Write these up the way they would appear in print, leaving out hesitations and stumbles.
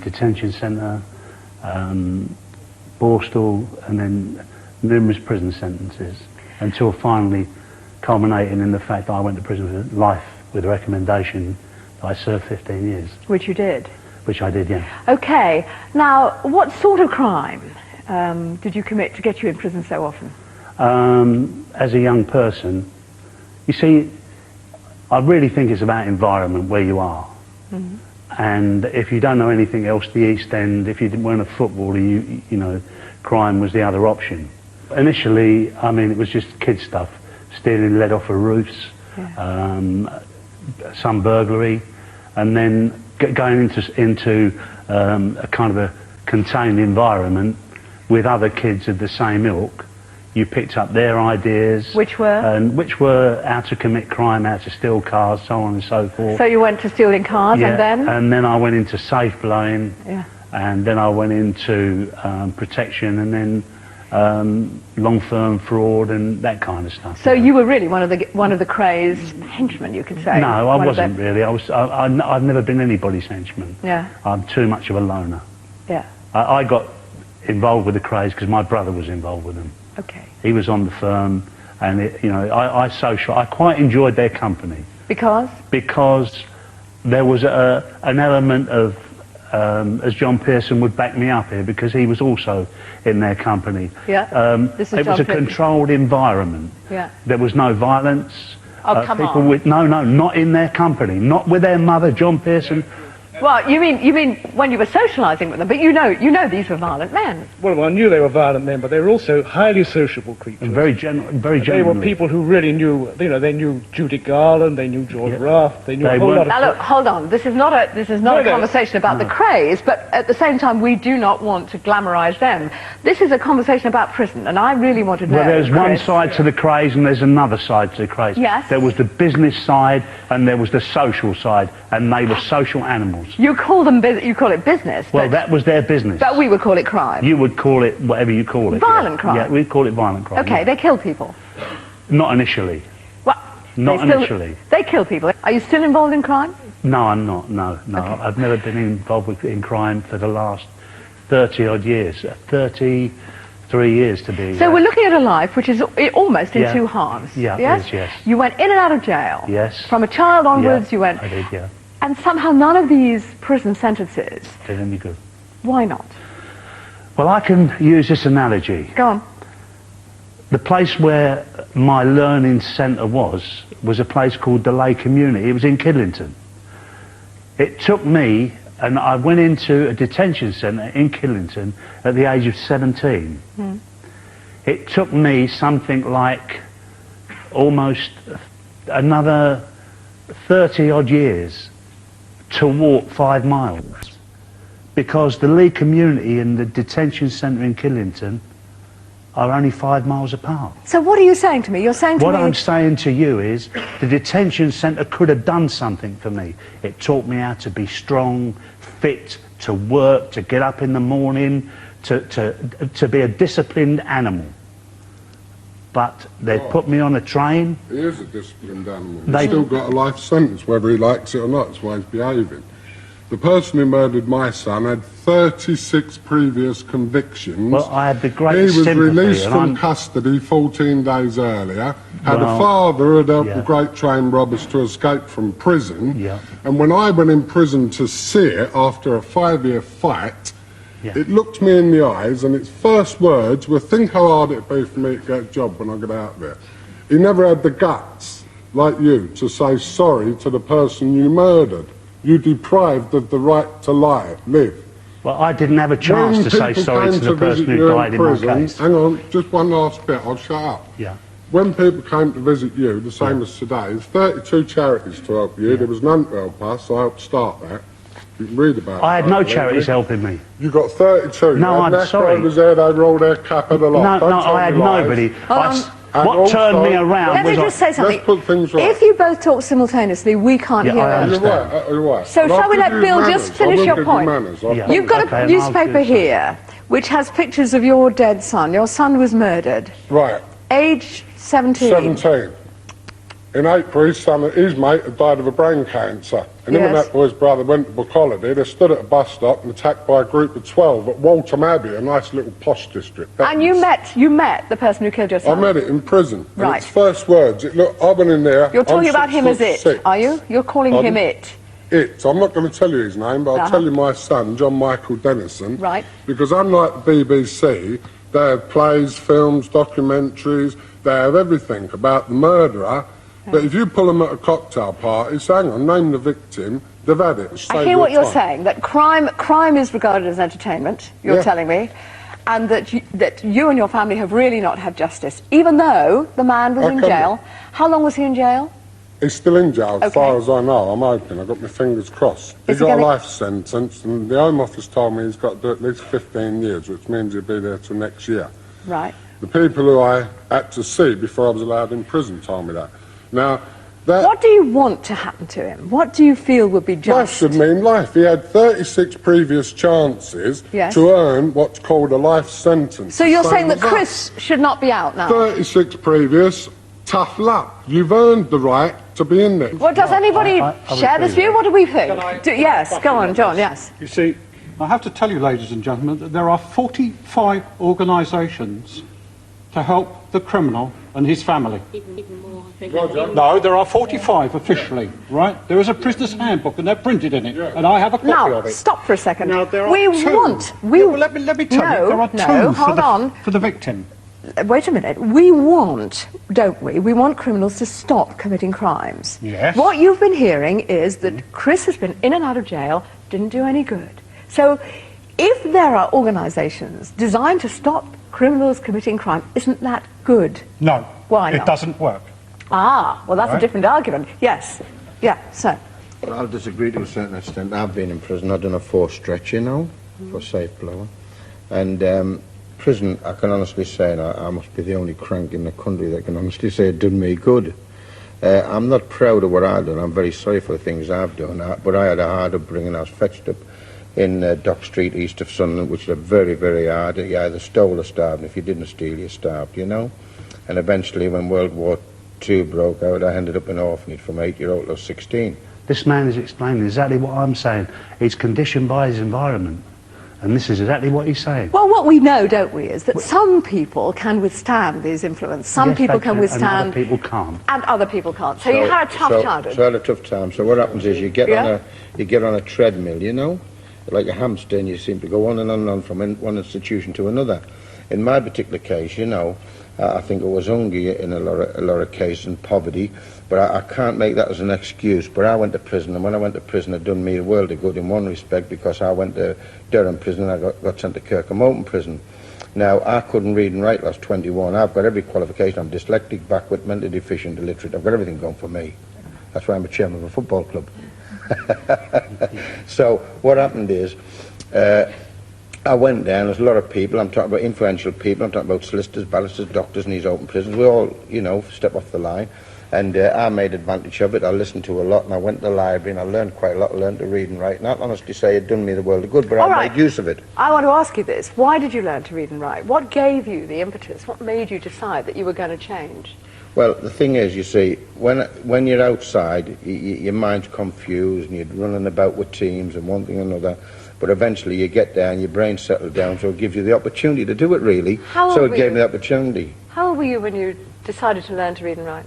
Detention centre, Borstal, and then numerous prison sentences, until finally culminating in the fact that I went to prison for life with a recommendation that I served 15 years. Which you did? Which I did, yeah. Okay. Now, what sort of crime did you commit to get you in prison so often? As a young person, you see, I really think it's about environment, where you are. Mm-hmm. And if you don't know anything else, the East End, if you weren't a footballer, you know, crime was the other option. Initially, I mean, it was just kid stuff, stealing lead off of roofs, yeah. Some burglary, and then going into a kind of a contained environment with other kids of the same ilk. You picked up their ideas. Which were? Which were how to commit crime, how to steal cars, so on and so forth. So you went to stealing cars, yeah, and then? And then I went into safe blowing, yeah. And then I went into protection, and then long firm fraud and that kind of stuff. So you were really one of the Krays henchmen, you could say. No, I wasn't really. I've never been anybody's henchman. Yeah. I'm too much of a loner. Yeah. I got involved with the Krays because my brother was involved with them. Okay. He was on the firm, and I quite enjoyed their company. Because? Because there was an element of, as John Pearson would back me up here, because he was also in their company. Yeah. It was a controlled environment. Yeah. There was no violence. Oh, come people on. No, not in their company, not with their mother, John Pearson. Well, you mean when you were socialising with them, but you know these were violent men. Well, I knew they were violent men, but they were also highly sociable creatures. And very genuine. They were people who really knew, they knew Judy Garland, they knew George Raft, they knew a whole lot of... Now look, hold on, this is not a conversation about the Krays, but at the same time we do not want to glamorise them. This is a conversation about prison, and I really want to know... Well, there's one side to the Krays and there's another side to the Krays. Yes. There was the business side and there was the social side, and they were social animals. You call it business. Well, that was their business. But we would call it crime. You would call it whatever you call it. Violent crime. Yeah, we'd call it violent crime. Okay, yeah. They kill people. Not initially. What? Not initially. They kill people. Are you still involved in crime? No, I'm not. No. Okay. I've never been involved in crime for the last 30-odd years. 33 years to be. So we're looking at a life which is almost in two halves. Yeah, yes? It is, yes. You went in and out of jail. Yes. From a child onwards, yeah, you went... I did, yeah. And somehow none of these prison sentences... did any good. Why not? Well, I can use this analogy. Go on. The place where my learning centre was a place called the Lay Community. It was in Kidlington. It took me, and I went into a detention centre in Kidlington at the age of 17. Mm. It took me something like almost another 30-odd years to walk 5 miles, because the Lee Community and the detention centre in Kidlington are only 5 miles apart. So what are you saying to me? You're saying to me... What I'm saying to you is the detention centre could have done something for me. It taught me how to be strong, fit, to work, to get up in the morning, to be a disciplined animal. But they put me on a train. He is a disciplined animal. He's still got a life sentence, whether he likes it or not. That's why he's behaving. The person who murdered my son had 36 previous convictions. Well, I had the greatest sympathy. He was released from custody 14 days earlier. Had a father who had helped great train robbers to escape from prison. Yeah. And when I went in prison to see it after a 5-year fight, it looked me in the eyes, and its first words were, "Think how hard it'd be for me to get a job when I get out there." He never had the guts, like you, to say sorry to the person you murdered. You deprived of the right to live. Well, I didn't have a chance to say sorry to the person who died in my case. Hang on, just one last bit, I'll shut up. Yeah. When people came to visit you, the same as today, there's 32 charities to help you. There was none to help us, so I helped start that. You can read about it. I had no charities helping me. You got 32. No, I'm sorry. There, they roll their cap at a lot. No, I had nobody. And What turned me around Let me was just say something. Let's put things right. If you both talk simultaneously, we can't Yeah, hear I it. You're understand. right, you're right. So And I'll shall we give let you Bill manners. just finish I will your give point? You manners. I'll Yeah. You've got Okay, a and I'll newspaper do so. here which has pictures of your dead son. Your son was murdered. Right. Age 17. 17. In April, his mate had died of a brain cancer. And him and Yes. that boy's brother went to book holiday. They stood at a bus stop and attacked by a group of 12 at Waltham Abbey, a nice little posh district. And you met the person who killed your I son. met it in prison. And Right. its first words, I went in there. You're talking I'm about him as it, 6'6". are you? You're calling Pardon? him it. I'm not going to tell you his name, but I'll tell you my son, John Michael Dennison. Right. Because unlike the BBC, they have plays, films, documentaries, they have everything about the murderer. But if you pull them at a cocktail party, say, hang on, name the victim, they've had it. I hear what you're saying, that crime is regarded as entertainment, you're telling me, and that you and your family have really not had justice, even though the man was in jail. How long was he in jail? He's still in jail, as Okay. far as I know. I'm hoping. I've got my fingers crossed. He Is he got gonna- a life sentence, and the Home Office told me he's got to do at least 15 years, which means he'll be there till next year. Right. The people who I had to see before I was allowed in prison told me that. Now, that What do you want to happen to him? What do you feel would be life just? should mean life. He had 36 previous chances Yes. to earn what's called a life sentence. So you're Same saying that as Chris should not be out now? 36 previous, tough luck. You've earned the right to be in there. Well, does anybody I would share this agree view? with What do we think? Can I- Yes, go on, John, yes. You see, I have to tell you, ladies and gentlemen, that there are 45 organisations to help the criminal and his family. Even more, I think. No, there are 45 officially, right? There is a prisoner's handbook and they're printed in it, and I have a copy Now, of it. stop for a second. Now, there are we two. want... Yeah, well, let me tell no, you, there are two no, for, hold on. for the victim. Wait a minute. We want, don't we? We want criminals to stop committing crimes. Yes. What you've been hearing is that Chris has been in and out of jail, didn't do any good. So if there are organisations designed to stop criminals committing crime, isn't that good? No. Why It not? doesn't work. Ah, well, that's a Right. different argument. Yes. Yeah, so. Well, I'll disagree to a certain extent. I've been in prison. I've done a forced stretch, you know, for safe blowing. And prison, I can honestly say, and I must be the only crank in the country that can honestly say it done me good. I'm not proud of what I've done. I'm very sorry for the things I've done. But I had a hard upbringing. I was fetched up in Dock Street, east of Sunderland, which is very, very hard. You either stole or starved. If you didn't steal, you starved, you know. And eventually, when World War II broke out, I ended up in an orphanage from 8-year-old to 16. This man is explaining exactly what I'm saying. He's conditioned by his environment. And this is exactly what he's saying. Well, what we know, don't we, is that some people can withstand these influences. Some Yes, people they can withstand... and other people can't. And other people can't. So you had a tough childhood. So I had a tough time. So what happens is you get Yeah. on a treadmill, you know, like a hamster, and you seem to go on and on and on from one institution to another. In my particular case, you know, I think it was hunger in a lot of cases and poverty, but I can't make that as an excuse. But I went to prison, and when I went to prison, it done me a world of good in one respect, because I went to Durham prison and I got sent to Kirkham Open prison. Now, I couldn't read and write till I was 21. I've got every qualification. I'm dyslexic, backward, mentally deficient, illiterate. I've got everything going for me. That's why I'm a chairman of a football club. So what happened is, I went down, there's a lot of people, I'm talking about influential people, I'm talking about solicitors, barristers, doctors in these open prisons. We all, you know, step off the line. And I made advantage of it. I listened to a lot, and I went to the library, and I learned quite a lot. I learned to read and write. And I'll honestly say it done me the world of good, but I made use of it. I want to ask you this. Why did you learn to read and write? What gave you the impetus? What made you decide that you were going to change? Well, the thing is, you see, when you're outside, your mind's confused, and you're running about with teams and one thing and another. But eventually you get there and your brain settles down, so it gives you the opportunity to do it, really. So it gave me the opportunity. How old were you when you decided to learn to read and write?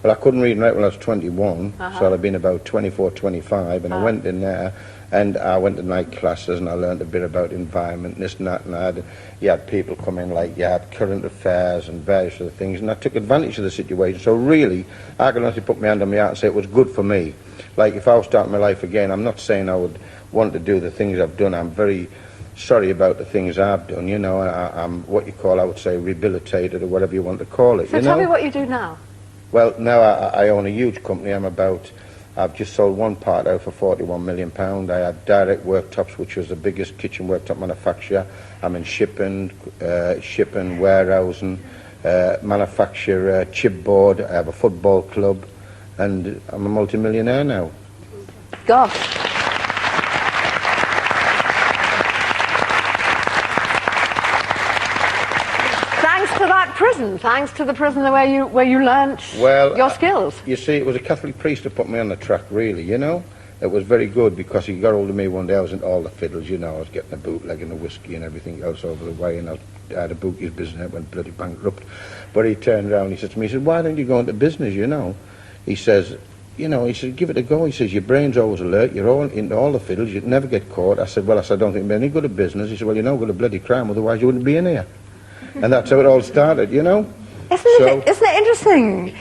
Well, I couldn't read and write when I was 21, so I'd have been about 24, 25, and I went in there, and I went to night classes, and I learned a bit about environment, this and that, and you had people come in, like, you had current affairs and various other things, and I took advantage of the situation. So really, I can honestly put my hand on my heart and say it was good for me. Like, if I was starting my life again, I'm not saying I would want to do the things I've done. I'm very sorry about the things I've done, you know. I'm what you call, I would say, rehabilitated, or whatever you want to call it, So you tell know? me what you do now. Well, now I own a huge company. I've just sold one part out for £41 million. I had Direct Worktops, which was the biggest kitchen worktop manufacturer. I'm in shipping, warehousing, manufacture chipboard, I have a football club, and I'm a multi-millionaire now. Gosh. Thanks to the prison where you learnt your skills. You see, it was a Catholic priest who put me on the track, really, you know. It was very good because he got hold of me one day. I was in all the fiddles, you know. I was getting a bootleg and a whiskey and everything else over the way, and I had a bookies business. I went bloody bankrupt. But he turned around and he said to me, he said, why don't you go into business, you know? He says, you know, he said, give it a go. He says, your brain's always alert. You're all into all the fiddles. You'd never get caught. I said, I don't think you're any good at business. He said, well, you're not good at bloody crime, otherwise you wouldn't be in here. And that's how it all started, you know? Isn't it interesting?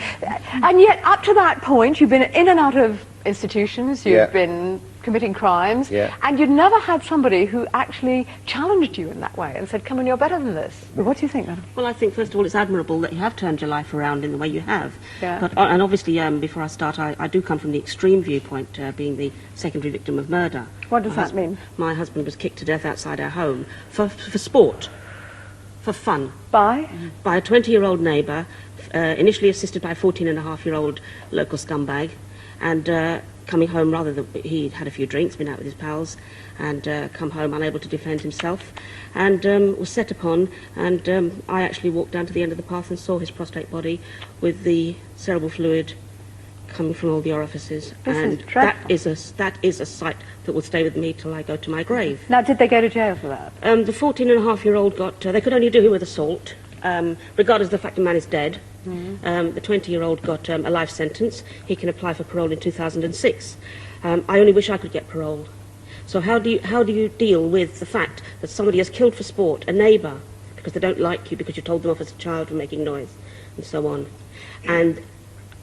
And yet, up to that point, you've been in and out of institutions, you've been committing crimes, and you'd never had somebody who actually challenged you in that way and said, come on, you're better than this. What do you think, madam? Well, I think, first of all, it's admirable that you have turned your life around in the way you have. Yeah. But, and obviously, before I start, I do come from the extreme viewpoint, being the secondary victim of murder. What does that mean? My husband was kicked to death outside our home for sport. For fun. By? By a 20-year-old neighbour, initially assisted by a 14-and-a-half-year-old local scumbag, and coming home rather than he'd had a few drinks, been out with his pals, and come home unable to defend himself, and was set upon, and I actually walked down to the end of the path and saw his prostrate body with the cerebral fluid coming from all the orifices, and that is a sight that will stay with me till I go to my grave. Now, did they go to jail for that? The 14-and-a-half-year-old got, they could only do him with assault, regardless of the fact the man is dead. The 20-year-old got a life sentence. He can apply for parole in 2006. I only wish I could get parole. So how do you deal with the fact that somebody has killed for sport, a neighbour, because they don't like you because you told them off as a child for making noise, and so on? And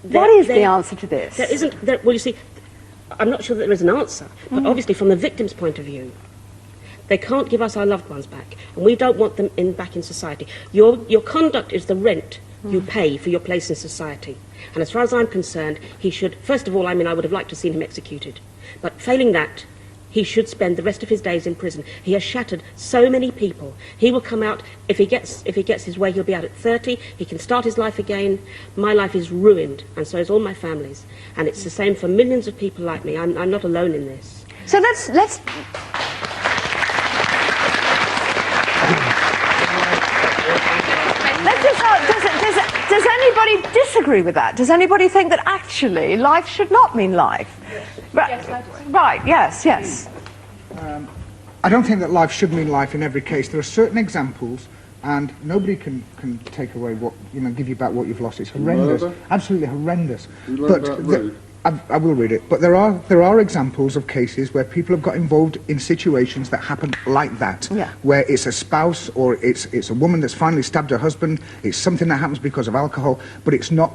what is the answer to this? There isn't. Well, you see, I'm not sure that there is an answer, but obviously from the victim's point of view, they can't give us our loved ones back, and we don't want them back in society. Your conduct is the rent you pay for your place in society. And as far as I'm concerned, he should, first of all, I would have liked to have seen him executed. But failing that, he should spend the rest of his days in prison. He has shattered so many people. He will come out, if he gets his way, he'll be out at 30. He can start his life again. My life is ruined, and so is all my family's. And it's the same for millions of people like me. I'm not alone in this. So let's does anybody disagree with that? Does anybody think that actually life should not mean life? Right, yes. I don't think that life should mean life in every case. There are certain examples, and nobody can take away give you back what you've lost. It's horrendous, absolutely horrendous. I will read it. But there are examples of cases where people have got involved in situations that happen like that, where it's a spouse or it's a woman that's finally stabbed her husband. It's something that happens because of alcohol, but it's not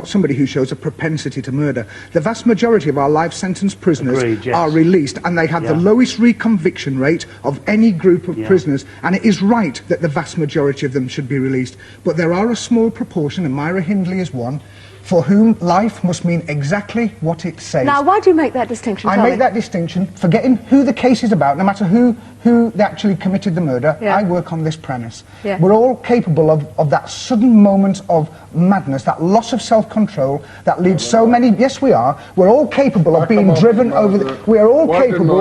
somebody who shows a propensity to murder. The vast majority of our life sentence prisoners are released, and they have the lowest reconviction rate of any group of prisoners, and it is right that the vast majority of them should be released. But there are a small proportion, and Myra Hindley is one, for whom life must mean exactly what it says. Now, why do you make that distinction? I make that distinction, forgetting who the case is about, no matter who actually committed the murder. I work on this premise. We're all capable of that sudden moment of madness, that loss of self-control that leads so many... Yes, we are. We're all capable of being driven over the... We are all capable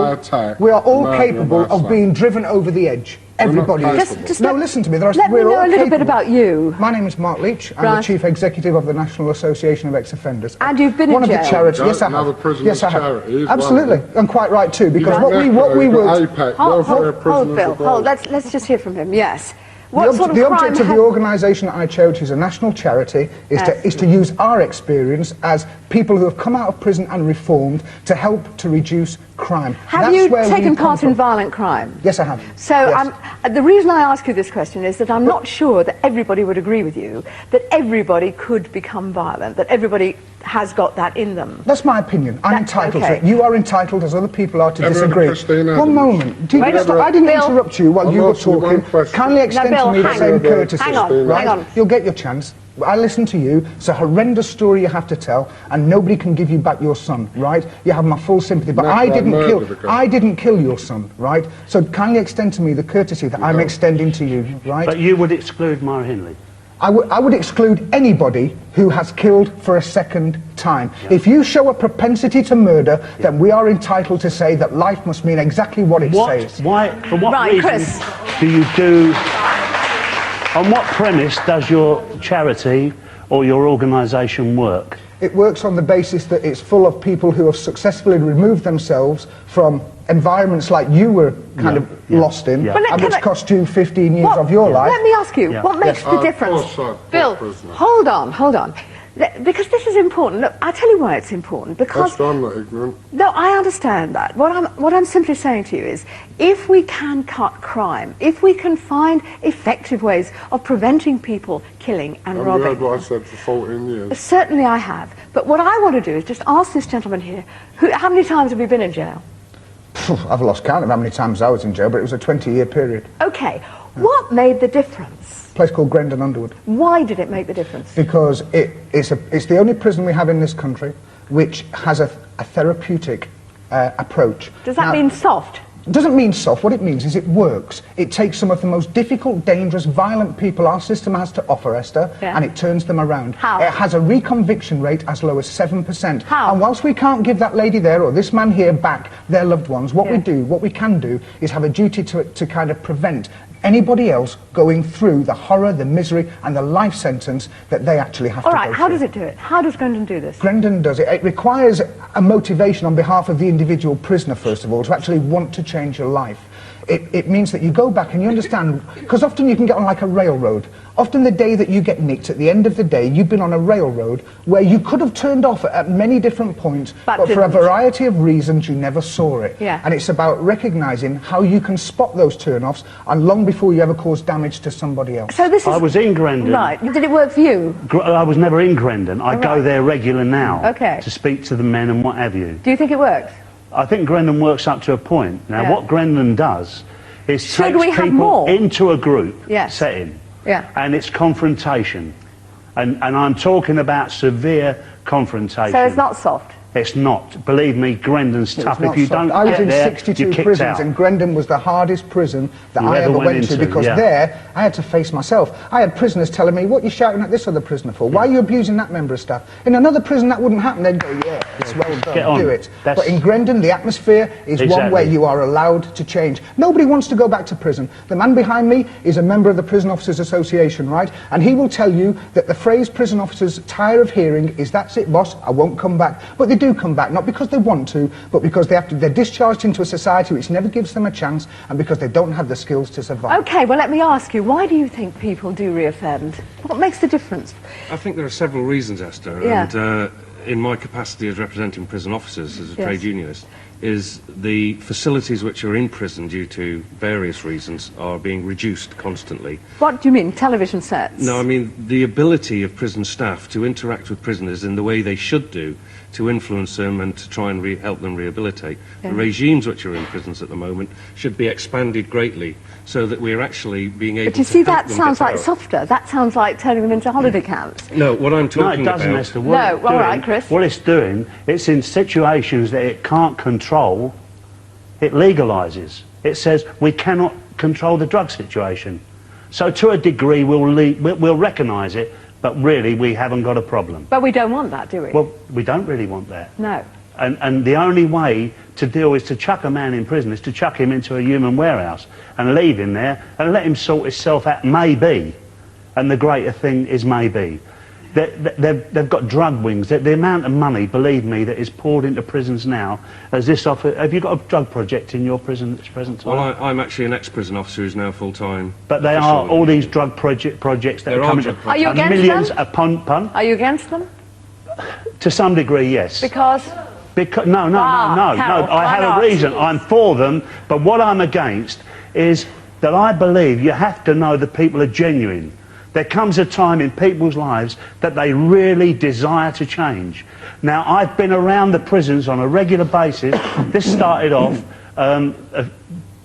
of being driven over the edge. Everybody is. No, listen to me. Let me know a little bit about you. My name is Mark Leach. I'm the Chief Executive of the National Association of Ex-Offenders. And you've been one in jail? One of the charities. Yes, I have. Yes, I have. Absolutely. And quite right, too, because what we would... Hold, Bill. Hold. Let's just hear from him. Yes. The object of the organisation that I chair, which is a national charity, is to use our experience as people who have come out of prison and reformed to help to reduce crime. Have you taken part in violent crime? Yes, I have. So the reason I ask you this question is that I'm not sure that everybody would agree with you, that everybody could become violent, that everybody has got that in them. That's my opinion. I'm entitled to it. You are entitled, as other people are, to disagree. One moment. I didn't interrupt you while you were talking. Kindly extend to me the same courtesy. Hang on. You'll get your chance. I listen to you. It's a horrendous story you have to tell, and nobody can give you back your son, right? You have my full sympathy, but I didn't kill your son, right? So kindly extend to me the courtesy that I'm extending to you, right? But you would exclude Myra Hindley? I would exclude anybody who has killed for a second time. If you show a propensity to murder, then we are entitled to say that life must mean exactly what it says. For what Right, reason Chris. do you do... On what premise does your charity or your organisation work? It works on the basis that it's full of people who have successfully removed themselves from environments like you were kind of lost in, But and can which I- cost you 15 years What- of your life. Let me ask you, what makes the difference? Bill, hold on. Because this is important. Look, I'll tell you why it's important. Because Esther, I'm not ignorant. no, I understand that. What I'm simply saying to you is, if we can cut crime, if we can find effective ways of preventing people killing and Have you robbing. heard what I said for 14 years? Certainly I have. But what I want to do is just ask this gentleman here, how many times have you been in jail? I've lost count of how many times I was in jail, but it was a 20-year period. Okay, what made the difference? A place called Grendon Underwood. Why did it make the difference? Because it's the only prison we have in this country which has a therapeutic approach. Does that Now, mean soft? It doesn't mean soft. What it means is it works. It takes some of the most difficult, dangerous, violent people our system has to offer, Esther, Yeah. and it turns them around. How? It has a reconviction rate as low as 7%. How? And whilst we can't give that lady there or this man here back their loved ones, what Yeah. we can do is have a duty to kind of prevent anybody else going through the horror, the misery, and the life sentence that they actually have All to right, go how through. does it do it? How does Grendon do this? Grendon does it. It requires a motivation on behalf of the individual prisoner, first of all, to actually want to change your life. It means that you go back and you understand, because often you can get on like a railroad. Often the day that you get nicked, at the end of the day, you've been on a railroad where you could have turned off at many different points, But but for a didn't. variety of reasons you never saw it. Yeah. And it's about recognising how you can spot those turn-offs, and long before you ever cause damage to somebody else. So this is... I was in Grendon. Right, did it work for you? I was never in Grendon. I go right. there regular now Okay. to speak to the men and what have you. Do you think it works? I think Grendon works up to a point. Now, Yeah. what Grendon does is Should takes we have people more? into a group Yes. setting, Yeah. and it's confrontation. And I'm talking about severe confrontation. So it's not soft? It's not. Believe me, Grendon's It's tough. not If you soft. don't I was get in there, 62 you're kicked prisons, out. and Grendon was the hardest prison that You I ever ever went went to, into, because yeah. there I had to face myself. I had prisoners telling me, "What are you shouting at this other prisoner for? Why are you abusing that member of staff?" In another prison that wouldn't happen. They'd go, "Yeah, it's well Get done, on. do it." That's- But in Grendon, the atmosphere is one Exactly. where you are allowed to change. Nobody wants to go back to prison. The man behind me is a member of the Prison Officers Association, right? And he will tell you that the phrase prison officers tire of hearing is, "That's it, boss, I won't come back." But they do come back, not because they want to, but because they're discharged into a society which never gives them a chance, and because they don't have the skills to survive. Okay, well, let me ask you, why do you think people do reoffend? What makes the difference? I think there are several reasons, Esther, Yeah. and in my capacity as representing prison officers as a Yes. trade unionist, is the facilities which are in prison due to various reasons are being reduced constantly. What do you mean, television sets? No, I mean the ability of prison staff to interact with prisoners in the way they should do, to influence them and to try and help them rehabilitate. Yeah. The regimes which are in prisons at the moment should be expanded greatly so that we're actually being able But you to see, help that them sounds get like out. softer. That sounds like turning them into holiday camps. No, what I'm No, talking it doesn't, about... Esther. What No, it's all doing- right, Chris. What it's doing, it's in situations that it can't control, it legalises. It says we cannot control the drug situation. So to a degree we'll recognise it, but really we haven't got a problem. But we don't want that, do we? Well, we don't really want that. No. And the only way to deal is to chuck a man in prison, is to chuck him into a human warehouse and leave him there and let him sort himself out, maybe. And the greater thing is maybe. They've got drug wings. The amount of money, believe me, that is poured into prisons now, as this offer... Have you got a drug project in your prison at this present time? Well, I'm actually an ex-prison officer who's now full-time. But they are all these drug projects that There are are coming drug to... Are you and against millions them? upon... Pun? Are you against them? To some degree, yes. Because... Because, no, Carol, I why have not? a reason. I'm for them, but what I'm against is that I believe you have to know that people are genuine. There comes a time in people's lives that they really desire to change. Now, I've been around the prisons on a regular basis. This started off a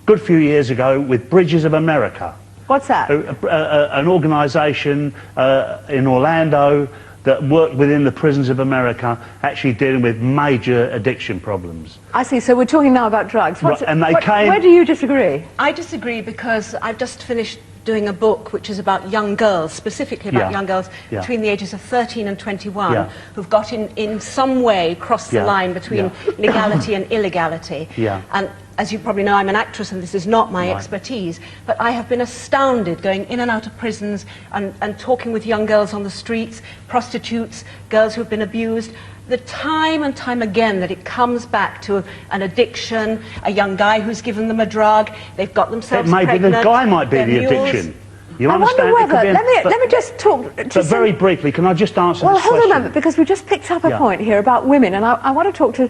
good few years ago with Bridges of America. What's that? An organisation in Orlando that worked within the prisons of America, actually dealing with major addiction problems. I see, so we're talking now about drugs. Right, and they came... Where do you disagree? I disagree because I've just finished doing a book which is about young girls, specifically about young girls between the ages of 13 and 21 who've got in some way crossed the line between legality and illegality. And as you probably know, I'm an actress and this is not my expertise, but I have been astounded going in and out of prisons and talking with young girls on the streets, prostitutes, girls who've been abused. The time and time again that it comes back to an addiction, a young guy who's given them a drug, they've got themselves pregnant. The guy might be the addiction. You understand? I wonder whether, let me just talk... But very briefly, can I just answer Well, this hold question? on a moment, because we just picked up a point here about women, and I want to talk to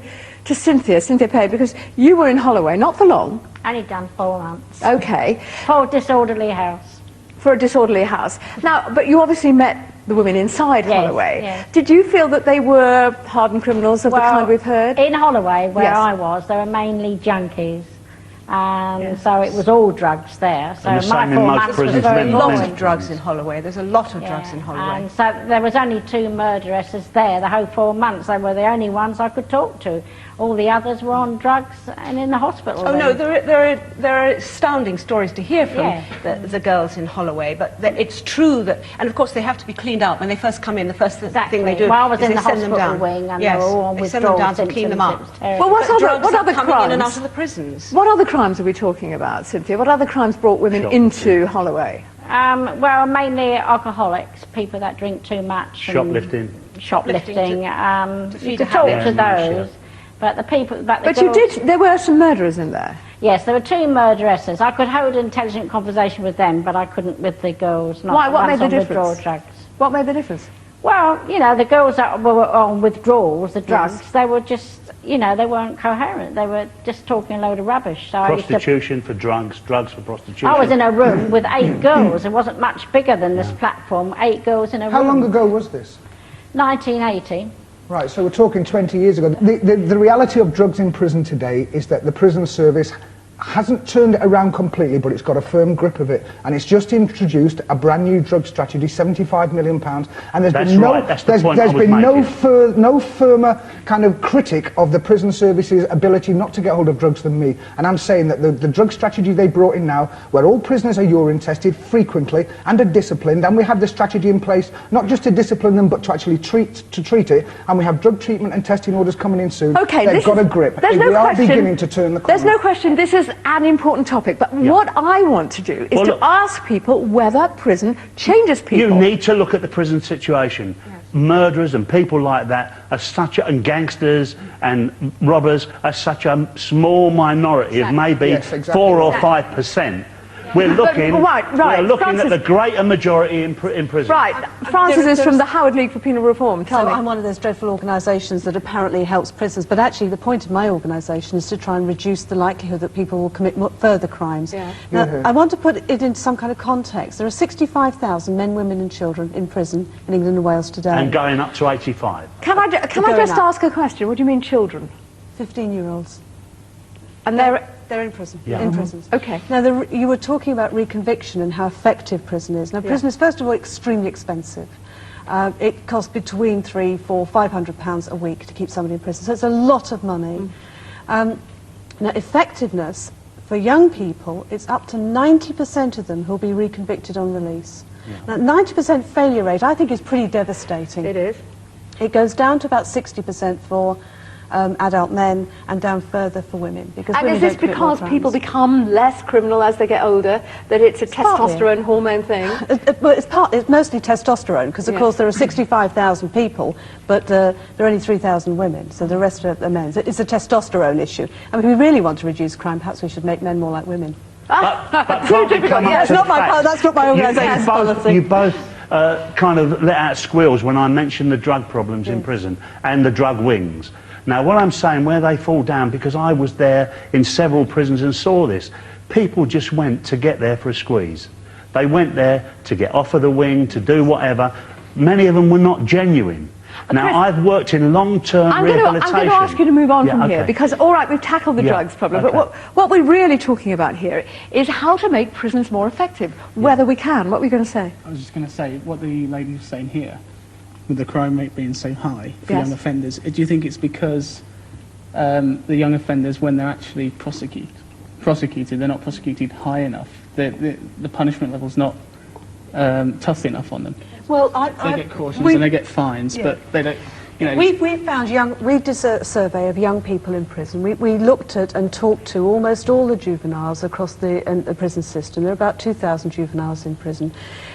Cynthia Pay, because you were in Holloway, not for long. Only done 4 months. Okay. For a disorderly house. For a disorderly house. Now, but you obviously met the women inside Holloway. Yes. Did you feel that they were hardened criminals of the kind we've heard? In Holloway, where I was, they were mainly junkies. So it was all drugs there. So and the my same 4 in most months was prisons, very There's a lot long. of drugs in Holloway. There's a lot of drugs in Holloway. And so there was only 2 murderesses there the whole 4 months. They were the only ones I could talk to. All the others were on drugs and in the hospital. Oh no, there are astounding stories to hear from the girls in Holloway, but it's true that, and of course they have to be cleaned up when they first come in. The first thing they do well, I was is in they the send them hospital down. wing and they were all on they send them withdrawal down to clean them up. Well, what other coming crimes? in and out of the prisons? What other crimes are we talking about, Cynthia? What other crimes brought women into Holloway? Well, mainly alcoholics, people that drink too much. Shoplifting. Shoplifting. You could talk to those. But the people... But you did... There were some murderers in there. Yes, there were 2 murderesses. I could hold an intelligent conversation with them, but I couldn't with the girls. Not Why? What made the on difference? withdrawal drugs. What made the difference? Well, you know, the girls that were on withdrawals, the drugs, they were just, you know, they weren't coherent. They were just talking a load of rubbish. So Prostitution for drugs, drugs for prostitution. I was in a room with 8 girls. It wasn't much bigger than this platform. 8 girls in a room. How long ago was this? 1980. Right, so we're talking 20 years ago. The reality of drugs in prison today is that the prison service hasn't turned it around completely, but it's got a firm grip of it, and it's just introduced a brand new drug strategy, £75 million, and there's been no firmer kind of critic of the prison service's ability not to get hold of drugs than me. And I'm saying that the drug strategy they brought in now, where all prisoners are urine tested frequently and are disciplined, and we have the strategy in place not just to discipline them but to actually treat it, and we have drug treatment and testing orders coming in soon. Okay, they've got a grip. We are beginning to turn the corner. There's no question this is an important topic, but what I want to do is to ask people whether prison changes people. You need to look at the prison situation. Murderers and people like that are and gangsters and robbers are such a small minority of maybe 4 or 5%. We're looking, we're looking at the greater majority in prison. Right, Francis is from the Howard League for Penal Reform. Tell me. I'm one of those dreadful organisations that apparently helps prisoners, but actually the point of my organisation is to try and reduce the likelihood that people will commit further crimes. Now, I want to put it into some kind of context. There are 65,000 men, women and children in prison in England and Wales today. And going up to 85. Can I just ask a question? What do you mean children? 15-year-olds. And they're in prison. Yeah. In prisons. Okay. Now, you were talking about reconviction and how effective prison is. Now, prison is, first of all, extremely expensive. It costs between £300, £400, £500 a week to keep somebody in prison. So it's a lot of money. Now, effectiveness, for young people, it's up to 90% of them who'll be reconvicted on release. Now, 90% failure rate, I think, is pretty devastating. It is. It goes down to about 60% for adult men and down further for women. Because And women is this don't commit more because crimes. people become less criminal as they get older, that it's a testosterone hormone thing? Well, it's mostly testosterone, because of course there are 65,000 people, but there are only 3,000 women, so the rest are men. So it's a testosterone issue. I mean, if we really want to reduce crime, perhaps we should make men more like women. But too difficult. That's not my organisation's policy. You both kind of let out squeals when I mentioned the drug problems in prison and the drug wings. Now, what I'm saying, where they fall down, because I was there in several prisons and saw this, people just went to get there for a squeeze. They went there to get off of the wing, to do whatever. Many of them were not genuine. Now, Chris, I've worked in long-term rehabilitation. I'm going to ask you to move on from here, because, all right, we've tackled the drugs problem, but what we're really talking about here is how to make prisons more effective, whether we can. What were you going to say? I was just going to say, what the lady was saying here, with the crime rate being so high for young offenders, do you think it's because the young offenders, when they're actually prosecuted, prosecuted, they're not prosecuted high enough. The punishment level's not tough enough on them. Well, they get cautions and they get fines, but they don't. You know, we found we did a survey of young people in prison. We looked at and talked to almost all the juveniles across the prison system. There are about 2,000 juveniles in prison.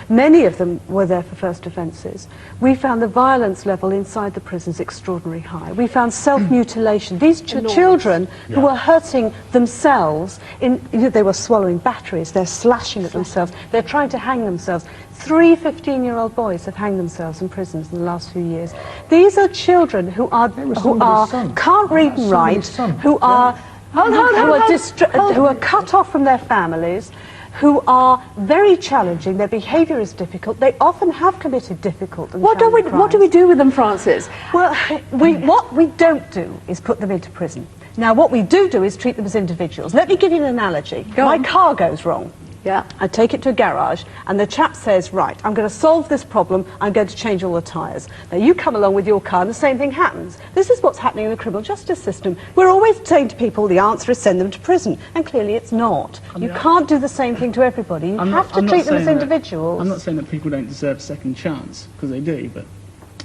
Many of them were there for first offences. We found the violence level inside the prisons extraordinarily high. We found self-mutilation. These children who were hurting themselves, they were swallowing batteries, they're slashing at themselves, they're trying to hang themselves. 3 15-year-old boys have hanged themselves in prisons in the last few years. These are children who can't read and write, who are cut off from their families, who are very challenging. Their behaviour is difficult. They often have committed difficult and challenging crimes. What do we do with them, Francis? Well, what we don't do is put them into prison. Now, what we do is treat them as individuals. Let me give you an analogy. My car goes wrong. Yeah. I take it to a garage, and the chap says, right, I'm going to solve this problem, I'm going to change all the tyres. Now, you come along with your car, and the same thing happens. This is what's happening in the criminal justice system. We're always saying to people, the answer is send them to prison, and clearly it's not. You can't do the same thing to everybody. You have to treat them as individuals. I'm not saying that people don't deserve a second chance, because they do, but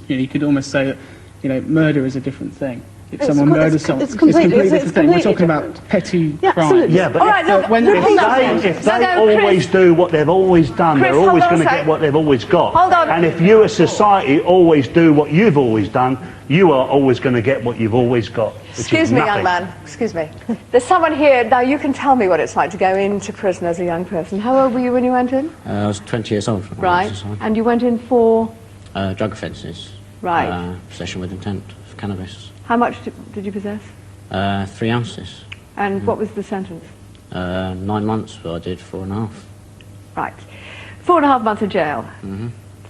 you could almost say that murder is a different thing. If someone murders someone, it's completely different thing. We're talking about petty crimes. Yeah, but if they always do what they've always done, Chris, they're always going to get what they've always got. Hold on. And if you, as society, always do what you've always done, you are always going to get what you've always got. Excuse me, young man. Excuse me. There's someone here. Now, you can tell me what it's like to go into prison as a young person. How old were you when you went in? I was 20 years old. Right. And you went in for? Drug offences. Right. Possession with intent of cannabis. How much did you possess? 3 ounces. And what was the sentence? 9 months, but I did 4.5. Right. 4.5 months in jail. Mm-hmm.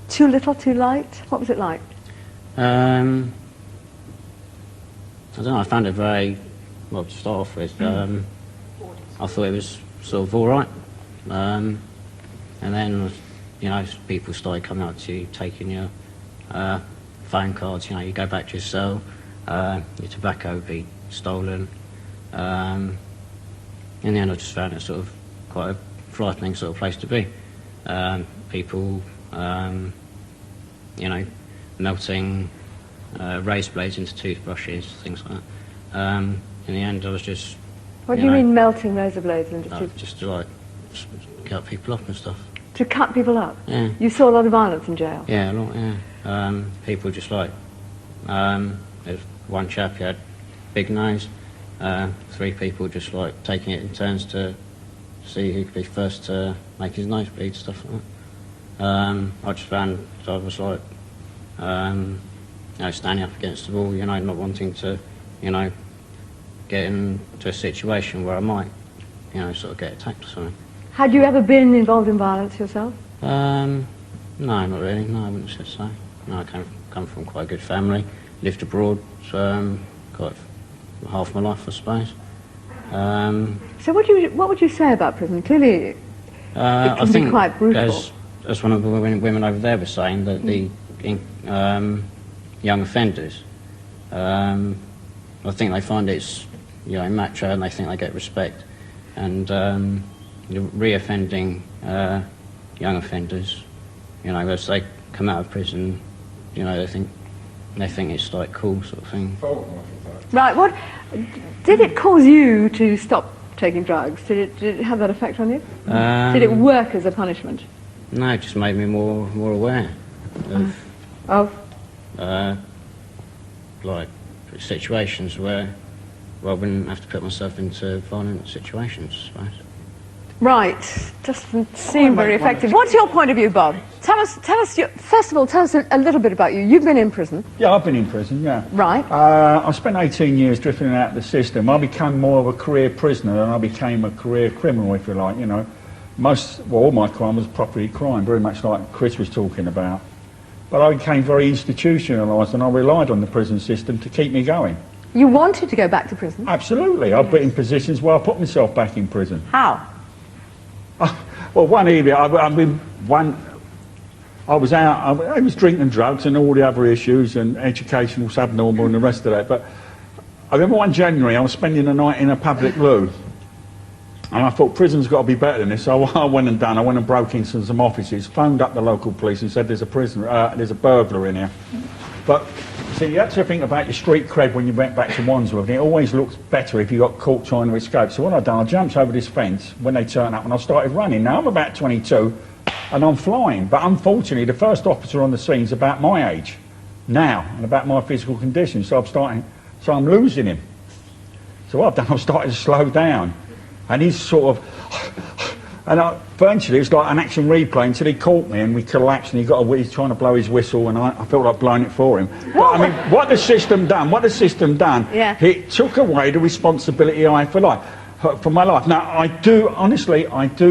Too little, too light? What was it like? I don't know, I found it very, well, to start off with, I thought it was sort of all right. And then, people started coming up to you, taking your phone cards, you go back to your cell. Your tobacco would be stolen. In the end, I just found it sort of quite a frightening sort of place to be. People, melting razor blades into toothbrushes, things like that. In the end, I was just... What do you mean melting razor blades into toothbrushes? Just to, cut people up and stuff. To cut people up? Yeah. You saw a lot of violence in jail? Yeah, a lot, yeah. People just there's one chap who had big nose, 3 people just taking it in turns to see who could be first to make his nose bleed, stuff like that. I just found I was standing up against the wall, not wanting to, get into a situation where I might, sort of get attacked or something. Had you ever been involved in violence yourself? No, not really. No, I wouldn't say so. No, I come from quite a good family. Lived abroad, got half my life, I suppose. So what would you say about prison? Clearly, it can be quite brutal. As one of the women over there was saying, that the young offenders, I think they find it's macho, and they think they get respect. And the re-offending young offenders, as they come out of prison, they think it's cool sort of thing. Right. What did it cause you to stop taking drugs? Did it have that effect on you? Did it work as a punishment? No, it just made me more aware of situations where I wouldn't have to put myself into violent situations, I suppose. Right. Doesn't seem very effective. What's your point of view, Bob? Tell us. First of all, tell us a little bit about you. You've been in prison. Yeah, I've been in prison. Yeah. Right. I spent 18 years drifting out of the system. I became more of a career prisoner than I became a career criminal, if you like. All my crime was property crime, very much like Chris was talking about. But I became very institutionalised, and I relied on the prison system to keep me going. You wanted to go back to prison? Absolutely. I've been in positions where I put myself back in prison. How? Well, one evening, I was out, I was drinking drugs and all the other issues, and education was abnormal and the rest of that. But I remember one January, I was spending the night in a public loo, And I thought, prison's got to be better than this. So I went and broke into some offices, phoned up the local police and said there's a there's a burglar in here. But see, you had to think about your street cred when you went back to Wandsworth, and it always looks better if you got caught trying to escape. So what I'd done, I jumped over this fence when they turned up and I started running. Now I'm about 22 and I'm flying, but unfortunately the first officer on the scene is about my age now and about my physical condition, so I'm losing him. So what I've done, I've started to slow down, and he's sort of, and eventually it's like an action replay until he caught me and we collapsed, and he's trying to blow his whistle, and I felt like blowing it for him. But I mean, what the system done, yeah. It took away the responsibility I had for my life. Now, I do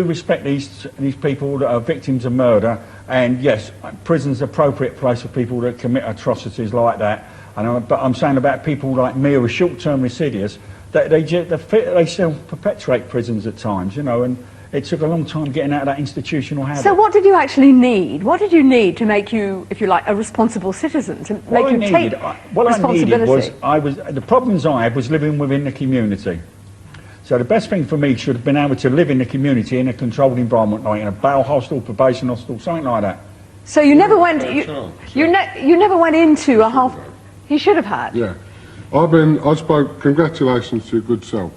respect these people that are victims of murder, and yes, prison's an appropriate place for people that commit atrocities like that. But I'm saying about people like me who are short-term recidivists, they still perpetuate prisons at times, you know, and it took a long time getting out of that institutional habit. So what did you actually need? What did you need to make you, if you like, a responsible citizen, to make you take responsibility? The problems I had was living within the community. So the best thing for me should have been able to live in the community in a controlled environment, like in a bail hostel, probation hostel, something like that. So you never went, you never went into a half, he should have had. Yeah. Congratulations to your good self.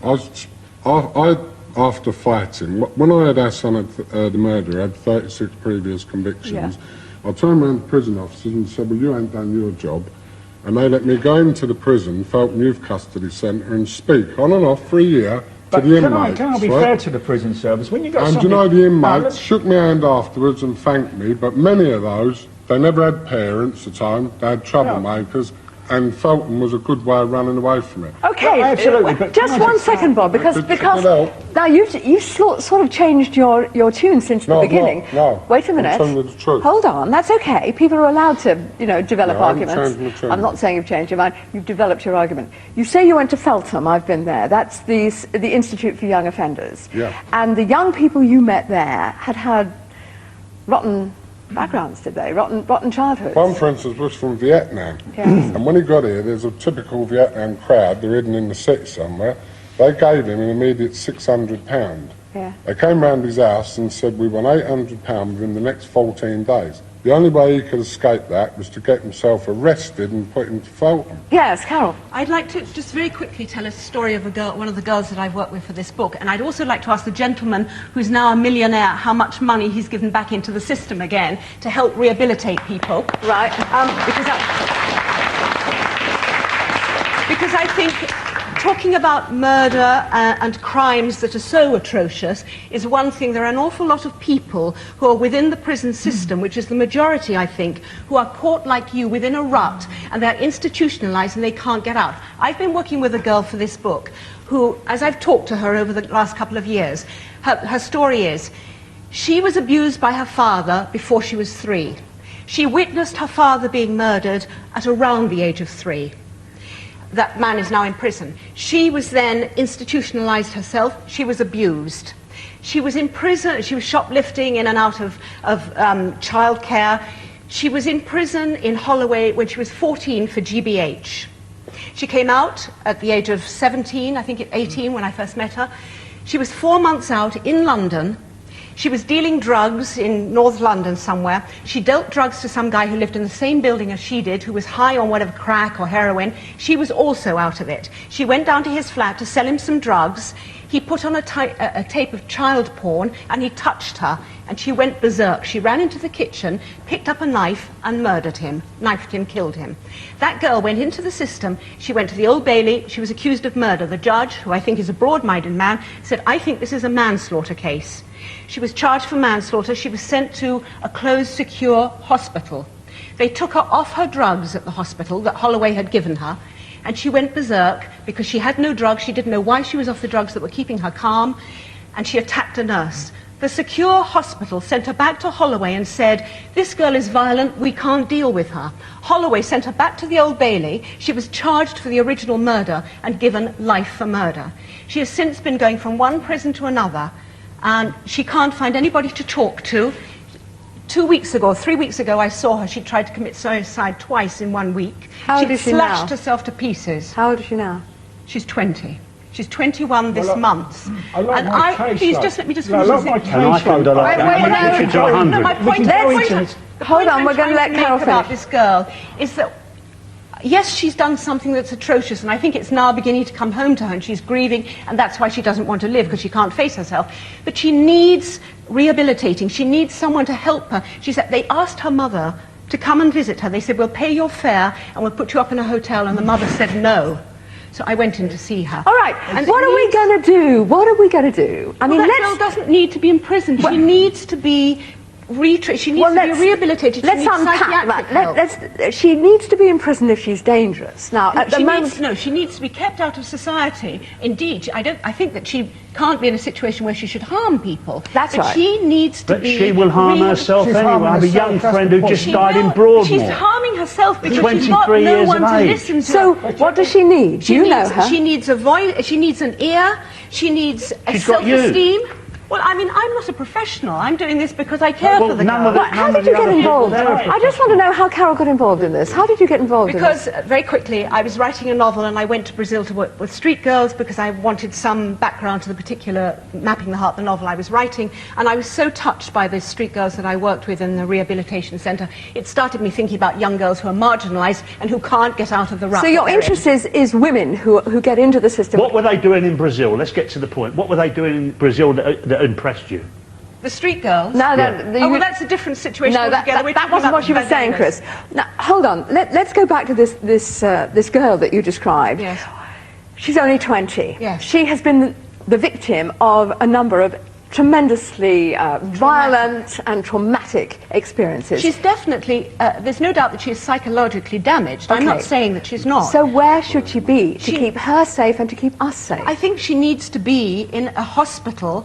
After fighting, when I had our son the murderer, had 36 previous convictions, I turned around to prison officers and said, well, you ain't done your job. And they let me go into the prison, Felton Youth Custody Centre, and speak on and off for a year to the inmates. Can I be fair to the prison service? When you got and you know, the inmates shook my hand afterwards and thanked me, but many of those, they never had parents at the time, they had troublemakers, and Felton was a good way of running away from it. Okay, well, absolutely, but just one second, Bob, because now you've sort of changed your tune since the beginning. No, wait a minute. I'm telling you the truth. Hold on, that's okay. People are allowed to, you know, develop arguments. I'm not saying you've changed your mind. You've developed your argument. You say you went to Feltham. I've been there. That's the Institute for Young Offenders. Yeah. And the young people you met there had rotten backgrounds, did they? Rotten childhoods. One, for instance, was from Vietnam. Yes. And when he got here, there's a typical Vietnam crowd. They're hidden in the city somewhere. They gave him an immediate £600. Yeah. They came round his house and said, we want £800 within the next 14 days. The only way he could escape that was to get himself arrested and put into Feltham. Yes, Carol. I'd like to just very quickly tell a story of one of the girls that I've worked with for this book, and I'd also like to ask the gentleman who's now a millionaire how much money he's given back into the system again to help rehabilitate people. Right. Because I think talking about murder and crimes that are so atrocious is one thing. There are an awful lot of people who are within the prison system, which is the majority, I think, who are caught like you within a rut, and they're institutionalized and they can't get out. I've been working with a girl for this book who, as I've talked to her over the last couple of years, her story is she was abused by her father before she was 3. She witnessed her father being murdered at around the age of 3. That man is now in prison. She was then institutionalized herself. She was abused. She was in prison. She was shoplifting in and out of childcare. She was in prison in Holloway when she was 14 for GBH. She came out at the age of 17, I think at 18 when I first met her. She was 4 months out in London. She was dealing drugs in North London somewhere. She dealt drugs to some guy who lived in the same building as she did, who was high on whatever crack or heroin. She was also out of it. She went down to his flat to sell him some drugs. He put on a tape of child porn, and he touched her, and she went berserk. She ran into the kitchen, picked up a knife, and murdered him, knifed him, killed him. That girl went into the system. She went to the Old Bailey. She was accused of murder. The judge, who I think is a broad-minded man, said, I think this is a manslaughter case. She was charged for manslaughter. She was sent to a closed, secure hospital. They took her off her drugs at the hospital that Holloway had given her, and she went berserk because she had no drugs. She didn't know why she was off the drugs that were keeping her calm, and she attacked a nurse. The secure hospital sent her back to Holloway and said, this girl is violent, we can't deal with her. Holloway sent her back to the Old Bailey. She was charged for the original murder and given life for murder. She has since been going from one prison to another, and she can't find anybody to talk to. 3 weeks ago, I saw her. She tried to commit suicide twice in 1 week. How old is she now? Slashed herself to pieces. How old is she now? She's 20. She's 21 this month. I like my case please, load. just let me just No, I finish like my this. case load. I like that. Wait, no, No, my point Hold on, we're going to let Carol finish about finish. this girl is that yes, she's done something that's atrocious, and I think it's now beginning to come home to her, and she's grieving, and that's why she doesn't want to live, because she can't face herself. But she needs rehabilitating. She needs someone to help her. She said they asked her mother to come and visit her. They said, we'll pay your fare, and we'll put you up in a hotel, and the mother said no. So I went in to see her. All right, And what are we going to do? What are we going to do? I mean, that girl doesn't need to be in prison. She needs to be she needs to be rehabilitated. She Let's needs unpack psychiatric that. help. She needs to be in prison if she's dangerous. Now, at the moment, she needs to be kept out of society. Indeed, I think that she can't be in a situation where she should harm people. That's but right. She needs to be. She will harm herself anyway. I have a young friend who just died in Broadmoor. She's harming herself because she's 23 got no years one of to age. listen to. So, what does she need? Do you know her? She needs a voice. She needs an ear. She needs a She's got you. self-esteem. Well, I mean, I'm not a professional. I'm doing this because I care for the girl. How did you get involved? I just want to know how Carol got involved in this. How did you get involved in this? Because, very quickly, I was writing a novel and I went to Brazil to work with street girls because I wanted some background to the particular Mapping the Heart, the novel I was writing. And I was so touched by the street girls that I worked with in the rehabilitation centre. It started me thinking about young girls who are marginalised and who can't get out of the rut. So your interest is women who get into the system. What were they doing in Brazil? Let's get to the point. What were they doing in Brazil that impressed you? The street girls? No, well, that's a different situation No, altogether. that wasn't what she was saying, Chris. Now, hold on. Let's go back to this girl that you described. Yes. She's only 20. Yes. She has been the victim of a number of tremendously violent and traumatic experiences. She's definitely, there's no doubt that she is psychologically damaged. I'm not saying that she's not. So where should she be to keep her safe and to keep us safe? I think she needs to be in a hospital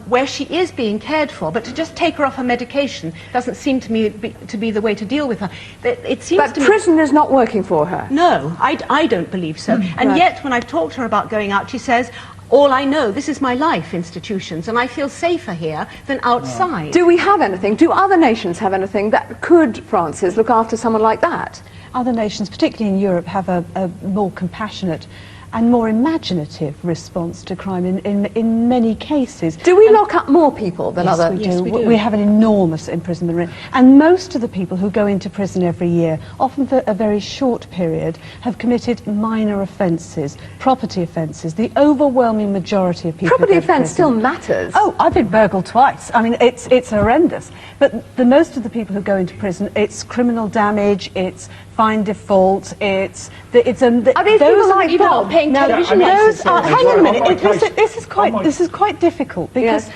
where she is being cared for, but to just take her off her medication doesn't seem to me to be the way to deal with her. It seems But to me prison is not working for her. No, I don't believe so. And Right. yet, when I've talked to her about going out, she says, all I know, this is my life, institutions, and I feel safer here than outside. Do we have anything? Do other nations have anything that could, Francis, look after someone like that? Other nations, particularly in Europe, have a more compassionate and more imaginative response to crime in many cases. Do we lock up more people than yes, other? We do. We have an enormous imprisonment rate. And most of the people who go into prison every year, often for a very short period, have committed minor offences, property offences. The overwhelming majority of people Property go to offence prison. still matters. Oh, I've been burgled twice. I mean, it's horrendous. But the most of the people who go into prison, it's criminal damage, it's fine default, Are these people like Bob? paying television those are, hang on a minute. Okay. This is quite difficult because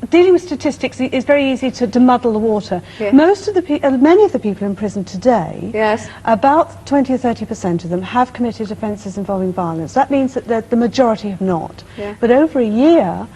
dealing with statistics is very easy to muddle the water. Yes. Many of the people in prison today, Yes. about 20 or 30% of them have committed offences involving violence. That means that the majority have not. Yeah. But over a year,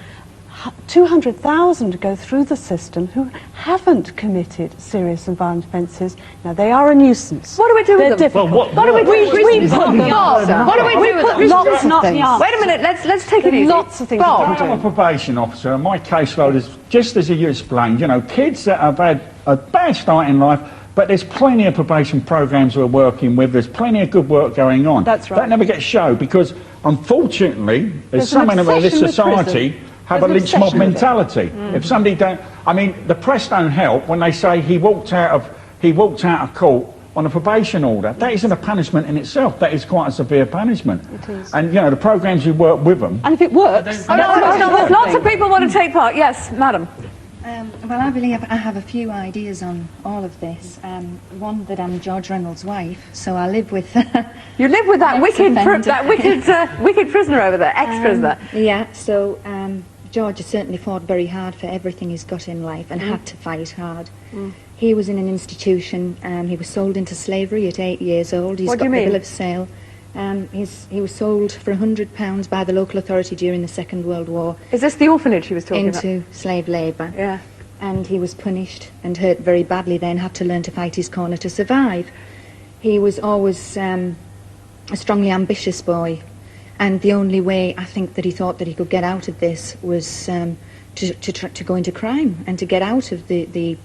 200,000 go through the system who haven't committed serious and violent offences. Now, they are a nuisance. What do we do with They're them? difficult. Well, What do we do with We them? put them Bob, what do we do with them? lots of things. Wait a minute, let's take it There are easy. lots of things Bob, we can I'm a probation officer, and my caseload is just as you explained. You know, kids that have had a bad start in life, but there's plenty of probation programs we're working with. There's plenty of good work going on. That's right. That never gets shown because, unfortunately, there's There's an some in this obsession with society prison. have a There's an lynch mob obsession with it. mentality. If somebody don't, I mean, the press don't help when they say he walked out of court on a probation order. That isn't a punishment in itself. That is quite a severe punishment. It is. And you know, the programs we work with them. And if it works... Oh, no, lots of people want to take part. Yes, madam. Well, I believe I have a few ideas on all of this. One, that I'm George Reynolds' wife, so I live with... You live with that ex-offender. wicked prisoner over there, ex-prisoner. Yeah, so George has certainly fought very hard for everything he's got in life and had to fight hard. He was in an institution, he was sold into slavery at 8 years old. He's What do got you the mean? bill of sale. He was sold for £100 by the local authority during the Second World War Is this the orphanage he was talking about? into slave labour. Yeah. And he was punished and hurt very badly, then had to learn to fight his corner to survive. He was always a strongly ambitious boy, and the only way I think that he thought that he could get out of this was to go into crime and to get out of the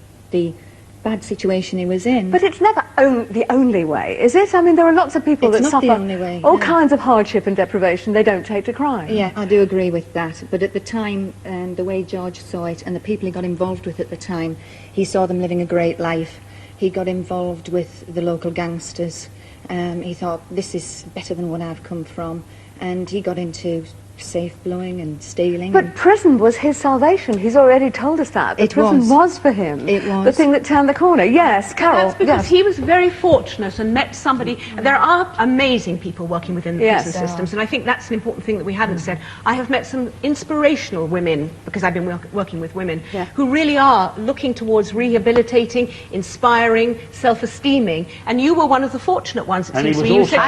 bad situation he was in. But it's never the only way, is it? I mean, there are lots of people It's that not suffer the only way, all no. kinds of hardship and deprivation they don't take to crime. Yeah, I do agree with that. But at the time, the way George saw it and the people he got involved with at the time, he saw them living a great life. He got involved with the local gangsters. He thought, this is better than what I've come from. And he got into safe blowing and stealing. But prison was his salvation. He's already told us that. The prison was for him. It was. The thing that turned the corner. Yes, Carol. That's because yes. he was very fortunate and met somebody. There are amazing people working within the prison systems, and I think that's an important thing that we haven't said. I have met some inspirational women, because I've been working with women, who really are looking towards rehabilitating, inspiring, self-esteeming, and you were one of the fortunate ones, it seems to me. You said,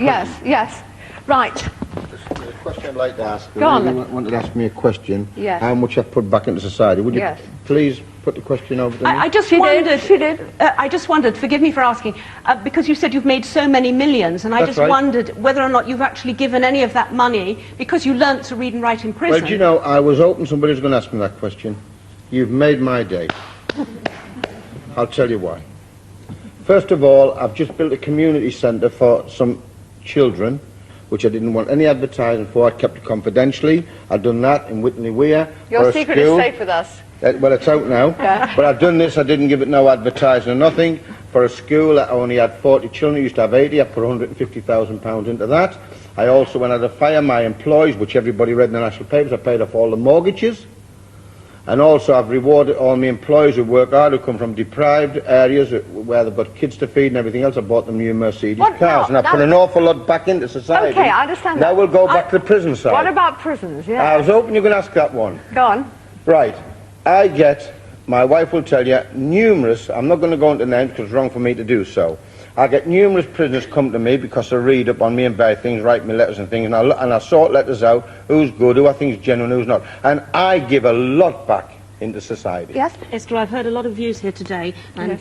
yes, yes. Right. The question I'd like to ask, Go on, then. wanted to ask me a question, Yes. how much I've put back into society. Would you Yes. please put the question over to me? I just wondered. She did. I just wondered. Forgive me for asking, because you said you've made so many millions, and I That's just right. wondered whether or not you've actually given any of that money because you learnt to read and write in prison. Well, do you know, I was hoping somebody was going to ask me that question. You've made my day. I'll tell you why. First of all, I've just built a community centre for some children, which I didn't want any advertising for. I kept it confidentially. I've done that in Whitney Weir. Your secret is safe with us. Well, it's out now. Yeah. But I've done this. I didn't give it no advertising or nothing. For a school that only had 40 children, used to have 80. I put £150,000 into that. I also, when I had a fire, my employees, which everybody read in the national papers, I paid off all the mortgages. And also I've rewarded all my employees who work hard, who come from deprived areas where they've got kids to feed and everything else. I bought them new Mercedes cars. And I put an awful lot back into society. Okay, I understand Now that. we'll go back to the prison side. What about prisons? Yeah. I was hoping you were going to ask that one. Go on. Right. I get, my wife will tell you, numerous, I'm not going to go into names because it's wrong for me to do so. I get numerous prisoners come to me because they read up on me and buy things, write me letters and things, and I sort letters out, who's good, who I think is genuine, who's not. And I give a lot back into society. Yes? Esther, I've heard a lot of views here today, and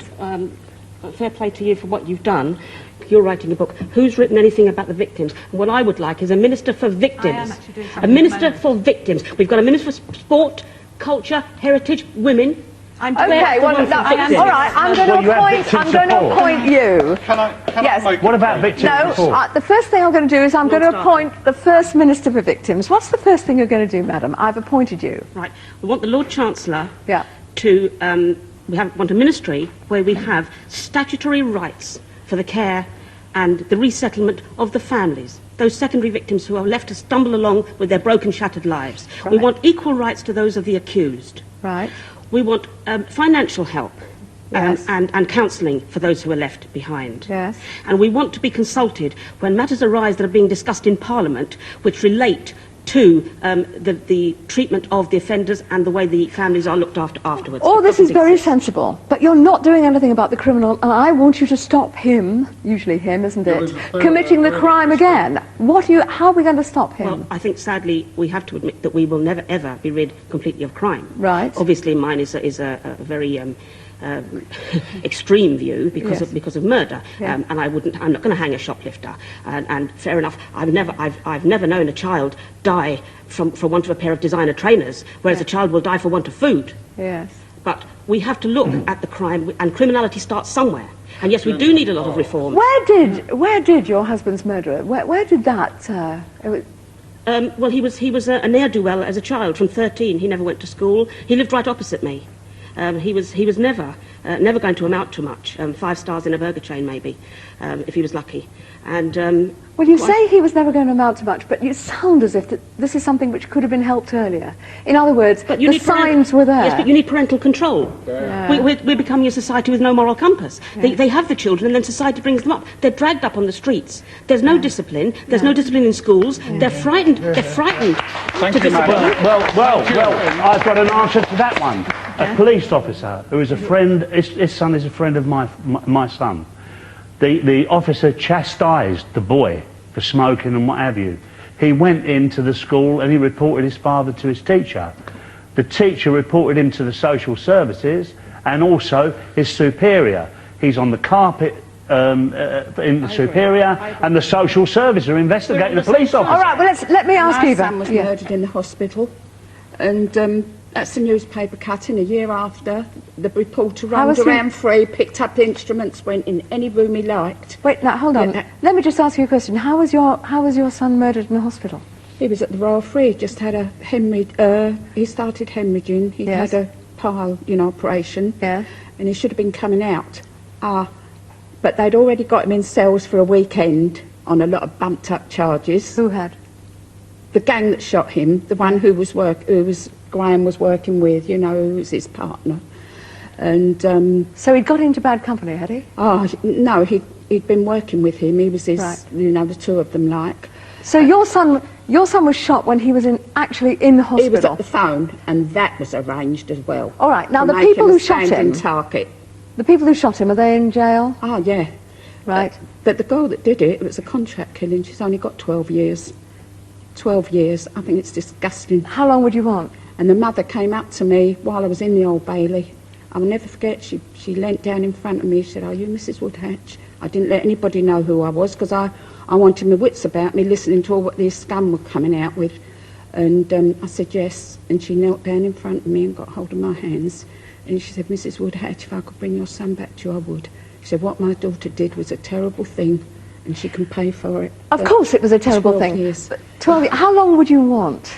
fair play to you for what you've done. You're writing a book. Who's written anything about the victims? And what I would like is a minister for victims. A minister for victims. We've got a minister for sport, culture, heritage, women. Okay, well, all right, I'm going to appoint you. Can I What about victims No, the first thing I'm going to do is I'm going to appoint the first Minister for Victims. What's the first thing you're going to do, madam? I've appointed you. Right. We want the Lord Chancellor to... want a ministry where we have statutory rights for the care and the resettlement of the families, those secondary victims who are left to stumble along with their broken, shattered lives. We want equal rights to those of the accused. Right. We want financial help and counselling for those who are left behind. Yes. And we want to be consulted when matters arise that are being discussed in Parliament which relate to the treatment of the offenders and the way the families are looked after afterwards. All this is very sensible, but you're not doing anything about the criminal, and I want you to stop him, usually him, isn't it, committing the crime again. How are we going to stop him? Well, I think sadly we have to admit that we will never ever be rid completely of crime. Right. Obviously mine is a very extreme view because of murder, and I'm not going to hang a shoplifter. And fair enough, I've never known a child die for want of a pair of designer trainers, whereas a child will die for want of food. Yes. But we have to look at the crime, and criminality starts somewhere. And yes, we do need a lot of reform. Where did your husband's murderer? Where did that? Well, he was a ne'er-do-well as a child. From 13, he never went to school. He lived right opposite me. He was never going to amount to much. 5 stars in a burger chain, maybe, if he was lucky. And well, you say he was never going to amount to much, but you sound as if this is something which could have been helped earlier. In other words, the signs were there. Yes, but you need parental control. Yeah. We're becoming a society with no moral compass. They have the children, and then society brings them up. They're dragged up on the streets. There's no discipline. There's no discipline in schools. They're frightened. They're frightened to discipline. Well, I've got an answer to that one. A police officer who is a friend, his son is a friend of my son. The officer chastised the boy for smoking and what have you. He went into the school and he reported his father to his teacher. The teacher reported him to the social services and also his superior. He's on the carpet in the superior, and the social services are investigating the police officer. All right, well, let me ask My Eva. son was murdered in the hospital, and That's the newspaper cutting. A year after, the reporter roamed around free, picked up instruments, went in any room he liked. Wait, now hold on. Let me just ask you a question. How was your son murdered in the hospital? He was at the Royal Free. Just had a hemorrhage. He started hemorrhaging. He had a pile, operation. Yeah. And he should have been coming out. But they'd already got him in cells for a weekend on a lot of bumped up charges. Who had? The gang that shot him, the one who Graham was working with, who was his partner. And so he'd got into bad company, had he? Oh no, he'd been working with him. He was his, the two of them like. So your son was shot when he was actually in the hospital. He was at the phone, and that was arranged as well. All right. Now the people who shot him. Target. The people who shot him, are they in jail? Oh yeah. Right. But the girl that did it was a contract killing. She's only got 12 years. 12 years. I think it's disgusting. How long would you want? And the mother came up to me while I was in the Old Bailey. I'll never forget, she leant down in front of me. She said, "Are you Mrs. Woodhatch?" I didn't let anybody know who I was because I wanted my wits about me listening to all what these scum were coming out with. And I said yes. And she knelt down in front of me and got hold of my hands. And she said, "Mrs. Woodhatch, if I could bring your son back to you, I would." She said, "What my daughter did was a terrible thing and she can pay for it." Of course it was a terrible thing. Years. But 12 years. How long would you want?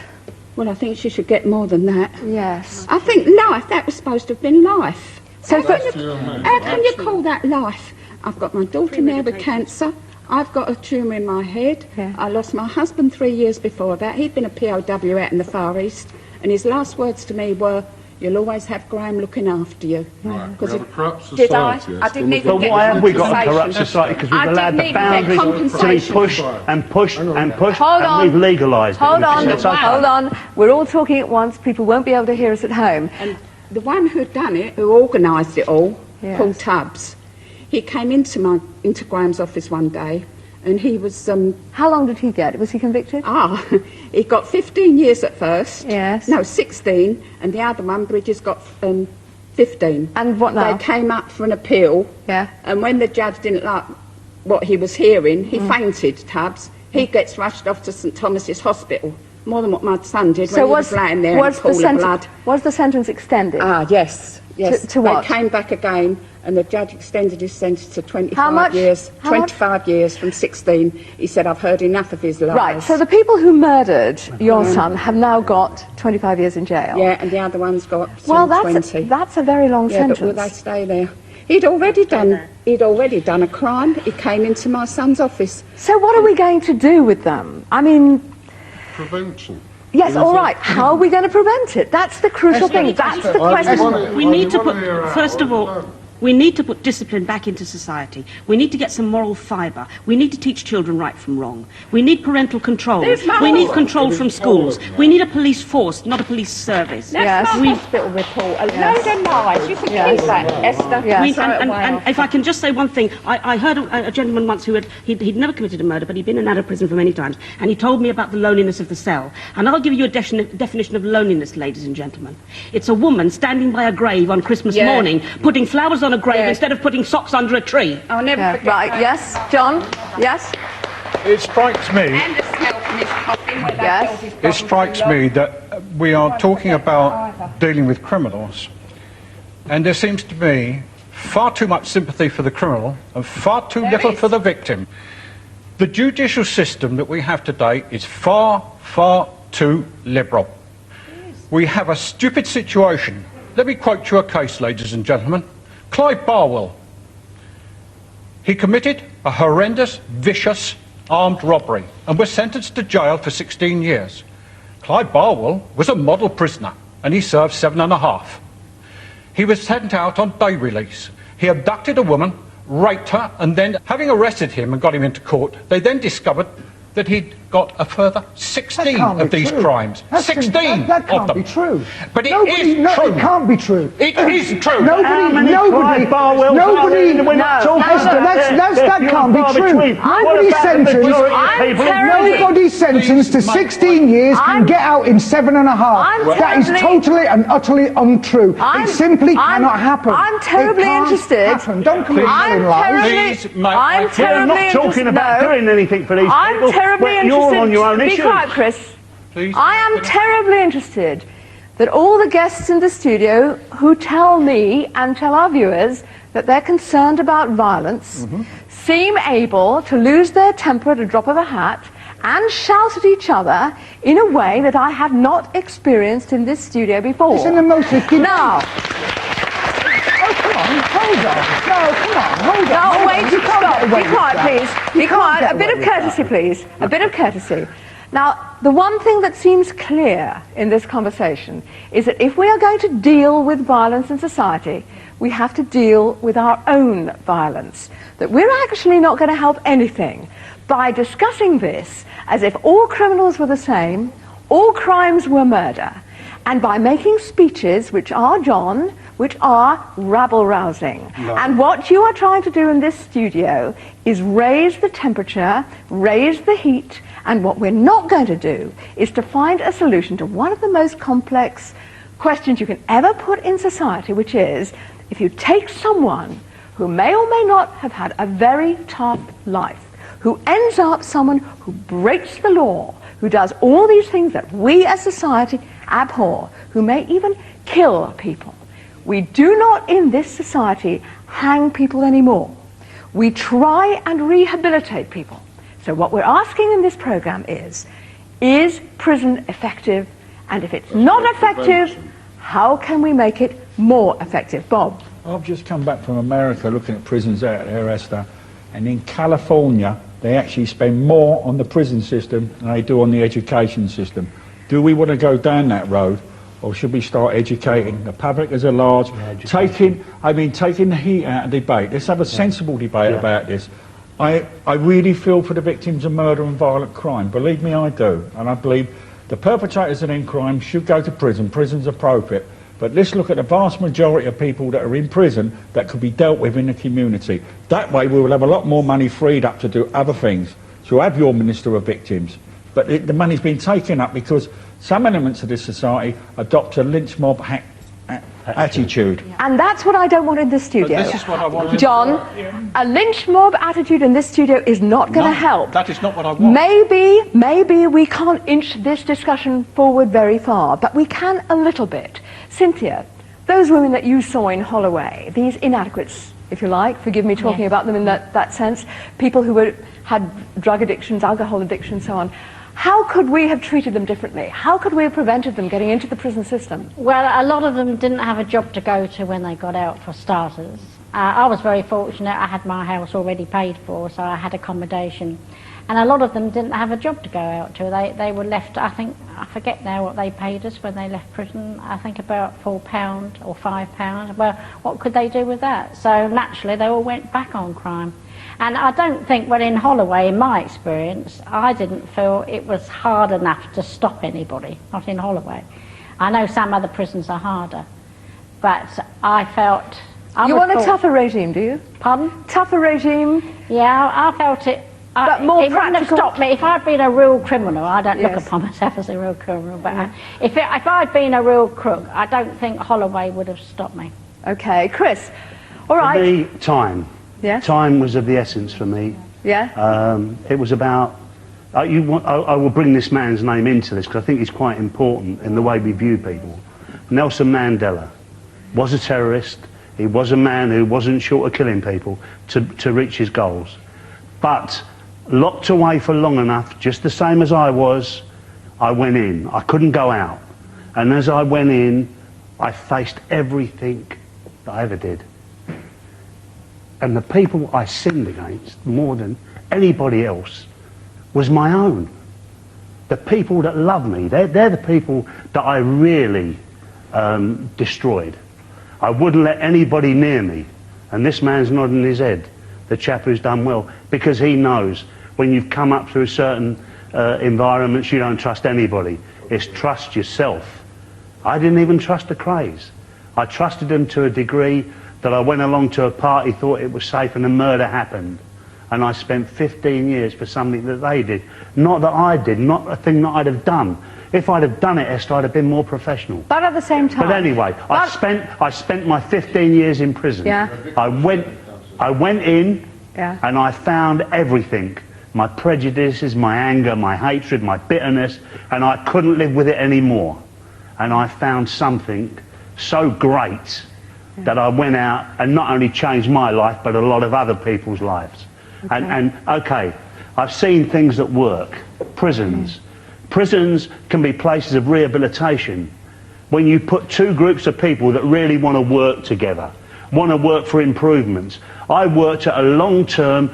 Well, I think she should get more than that. Yes. I think life, that was supposed to have been life. So how can you call that life? I've got my daughter now with cancer. I've got a tumour in my head. Yeah. I lost my husband 3 years before that. He'd been a POW out in the Far East. And his last words to me were, "You'll always have Graham looking after you." Right. We have a corrupt Did society. I didn't even But get why have we got a compensation. corrupt society? Because we've I allowed didn't the even get boundaries to be compensation. pushed and pushed and pushed, Hold and on. we've legalised it. Hold on. It's okay. Hold on. We're all talking at once. People won't be able to hear us at home. And the one who'd done it, who organised it all, Yes. Paul Tubbs, he came into Graham's office one day, and he was How long did he get? Was he convicted? He got 15 years at first. Yes. No, 16, and the other one, Bridges, got 15. And what now? They came up for an appeal. Yeah. And when the judge didn't like what he was hearing, he fainted, Tubbs. He gets rushed off to St Thomas's Hospital. More than what my son did when he was lying there in a pool of blood. Was the sentence extended? Yes. Yes. To what? They came back again, and the judge extended his sentence to 25 How much? years. How 25 years from 16. He said, "I've heard enough of his lies." Right, so the people who murdered your son have now got 25 years in jail. Yeah, and the other one's got Well, 20. that's a very long sentence. But will they stay there? He'd already done a crime. He came into my son's office. So what are we going to do with them? I mean... Prevention. Yes, all right. How are we going to prevent it? That's the crucial thing. That's the question. We need to put, first of all, we need to put discipline back into society. We need to get some moral fibre. We need to teach children right from wrong. We need parental control. We need control from schools. We need a police force, not a police service. That's my hospital report. A load of lies. You can keep that, Esther. And if I can just say one thing, I heard a gentleman once who he'd never committed a murder, but he'd been in and out of prison for many times, and he told me about the loneliness of the cell. And I'll give you a definition of loneliness, ladies and gentlemen. It's a woman standing by a grave on Christmas morning, putting flowers on a grave instead of putting socks under a tree. I'll never forget Right, that. yes, John, yes? It strikes me. And the smell from his coffin where Yes. they filled his It bottle strikes full of me that we are talking about dealing with criminals, and there seems to be far too much sympathy for the criminal and far too little for the victim. The judicial system that we have today is far, far too liberal. We have a stupid situation. Let me quote you a case, ladies and gentlemen. Clive Barwell. He committed a horrendous, vicious, armed robbery and was sentenced to jail for 16 years. Clive Barwell was a model prisoner and he served 7.5. He was sent out on day release. He abducted a woman, raped her, and then, having arrested him and got him into court, they then discovered that he'd got a further 16 of these crimes. 16 that of can't them. be true. But it is true. It can't be true. It is true. Nobody, Clive Barwells are there? We're not talking Esther, about that few can't and be far true. between. Nobody sentenced to 16 years can get out in 7.5. That is totally and utterly untrue. It simply cannot happen. I'm terribly interested. Happen. Don't come in telling lies. I'm terribly not talking about doing anything for these people. I'm terribly interested. You're on your own Be issue. quiet, Chris. Please. I am terribly interested. that all the guests in the studio who tell me and tell our viewers that they're concerned about violence seem able to lose their temper at a drop of a hat and shout at each other in a way that I have not experienced in this studio before. It's an emotive... Now... Hold on. No, come on, hold on. No, hold wait, on. You can't stop. get away Be with quiet, that. please. You Be can't quiet. get A bit away of with courtesy, that. please. A bit of courtesy. Now, the one thing that seems clear in this conversation is that if we are going to deal with violence in society, we have to deal with our own violence. That we're actually not going to help anything by discussing this as if all criminals were the same, all crimes were murder, and by making speeches which are, John, which are rabble-rousing. No. And what you are trying to do in this studio is raise the temperature, raise the heat, and what we're not going to do is to find a solution to one of the most complex questions you can ever put in society, which is, if you take someone who may or may not have had a very tough life, who ends up someone who breaks the law, who does all these things that we as society abhor, who may even kill people. We do not in this society hang people anymore. We try and rehabilitate people. So what we're asking in this program is prison effective? And if it's not effective, how can we make it more effective? Bob? I've just come back from America looking at prisons out there, Esther, and in California they actually spend more on the prison system than they do on the education system. Do we want to go down that road, or should we start educating the public as a large, taking the heat out of debate? Let's have a sensible debate about this. I really feel for the victims of murder and violent crime. Believe me, I do. And I believe the perpetrators of them crimes should go to prison. Prison's appropriate. But let's look at the vast majority of people that are in prison that could be dealt with in the community. That way we will have a lot more money freed up to do other things. So have your Minister of Victims. But the money's been taken up because some elements of this society adopt a lynch mob attitude. And that's what I don't want in this studio. But this is what I want. John, a lynch mob attitude in this studio is not going to help. That is not what I want. Maybe we can't inch this discussion forward very far, but we can a little bit. Cynthia, those women that you saw in Holloway, these inadequates, if you like, forgive me talking about them in that sense, people who had drug addictions, alcohol addiction, so on. How could we have treated them differently? How could we have prevented them getting into the prison system? Well, a lot of them didn't have a job to go to when they got out, for starters. I was very fortunate. I had my house already paid for, so I had accommodation. And a lot of them didn't have a job to go out to. They were left, I forget now what they paid us when they left prison, I think about £4 or £5. Well, what could they do with that? So naturally they all went back on crime. And I don't think, well, in Holloway, in my experience, I didn't feel it was hard enough to stop anybody, not in Holloway. I know some other prisons are harder, but I felt... You want a tougher regime, do you? Pardon? Tougher regime? Yeah, I felt it... But more it wouldn't have stopped me. If I'd been a real criminal, I don't look Yes. upon myself as a real criminal, but if I'd been a real crook, I don't think Holloway would have stopped me. Okay, Chris, all right. For me, time. Yes? Time was of the essence for me. Yeah? It was about... I will bring this man's name into this because I think he's quite important in the way we view people. Nelson Mandela was a terrorist. He was a man who wasn't short of killing people to reach his goals. But locked away for long enough, just the same as I was, I went in. I couldn't go out. And as I went in, I faced everything that I ever did. And the people I sinned against more than anybody else was my own. The people that love me, they're the people that I really destroyed. I wouldn't let anybody near me. And this man's nodding his head, the chap who's done well, because he knows when you've come up through certain environments, you don't trust anybody. It's trust yourself. I didn't even trust the Krays. I trusted them to a degree that I went along to a party, thought it was safe, and a murder happened. And I spent 15 years for something that they did. Not that I did, not a thing that I'd have done. If I'd have done it, Esther, I'd have been more professional. But at the same time... But anyway, I spent my 15 years in prison. Yeah. I went in and I found everything. My prejudices, my anger, my hatred, my bitterness, and I couldn't live with it anymore. and I found something so great that I went out and not only changed my life, but a lot of other people's lives. And okay, I've seen things that work. Prisons. Prisons can be places of rehabilitation. When you put two groups of people that really want to work together, want to work for improvements. I worked at a long-term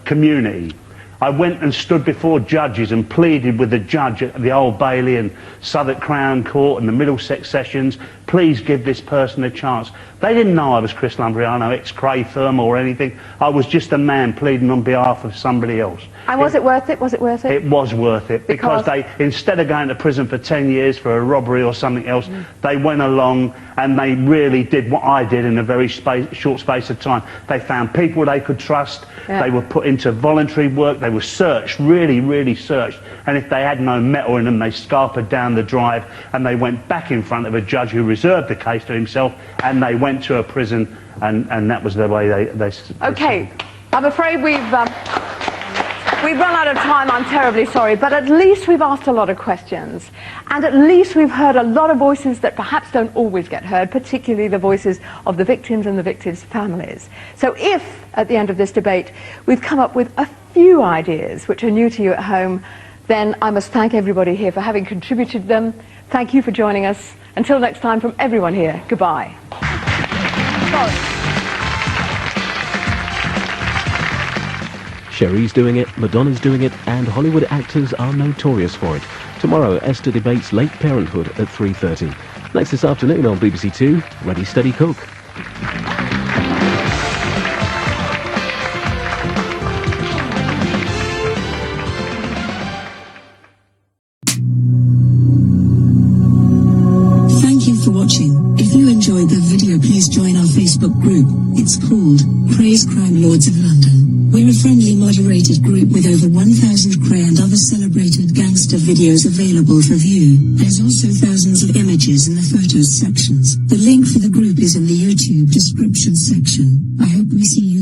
community. I went and stood before judges and pleaded with the judge at the Old Bailey and Southwark Crown Court and the Middlesex Sessions, please give this person a chance. They didn't know I was Chris Lambrianou, ex-Kray firm or anything. I was just a man pleading on behalf of somebody else. And was it worth it? Was it worth it? It was worth it because they, instead of going to prison for 10 years for a robbery or something else, they went along and they really did what I did in a very short space of time. They found people they could trust. They were put into voluntary work. They were searched, really, really searched. And if they had no metal in them, they scarpered down the drive and they went back in front of a judge who reserved the case to himself, and they went to a prison, and that was the way they Okay, I'm afraid we've run out of time. I'm terribly sorry, but at least we've asked a lot of questions, and at least we've heard a lot of voices that perhaps don't always get heard, particularly the voices of the victims and the victims' families. So if, at the end of this debate, we've come up with a few ideas which are new to you at home, then I must thank everybody here for having contributed them. Thank you for joining us. Until next time, from everyone here, goodbye. Sherry's doing it, Madonna's doing it, and Hollywood actors are notorious for it. Tomorrow, Esther debates late parenthood at 3:30. Next this afternoon on BBC Two, Ready, Steady, Cook. Thank you for watching. If you enjoyed the video, please join our Facebook group. It's called Krays Crime Lords of London. We're a friendly, moderated group with over 1,000 Kray and other celebrated gangster videos available for view. There's also thousands of images in the photos sections. The link for the group is in the YouTube description section. I hope we see you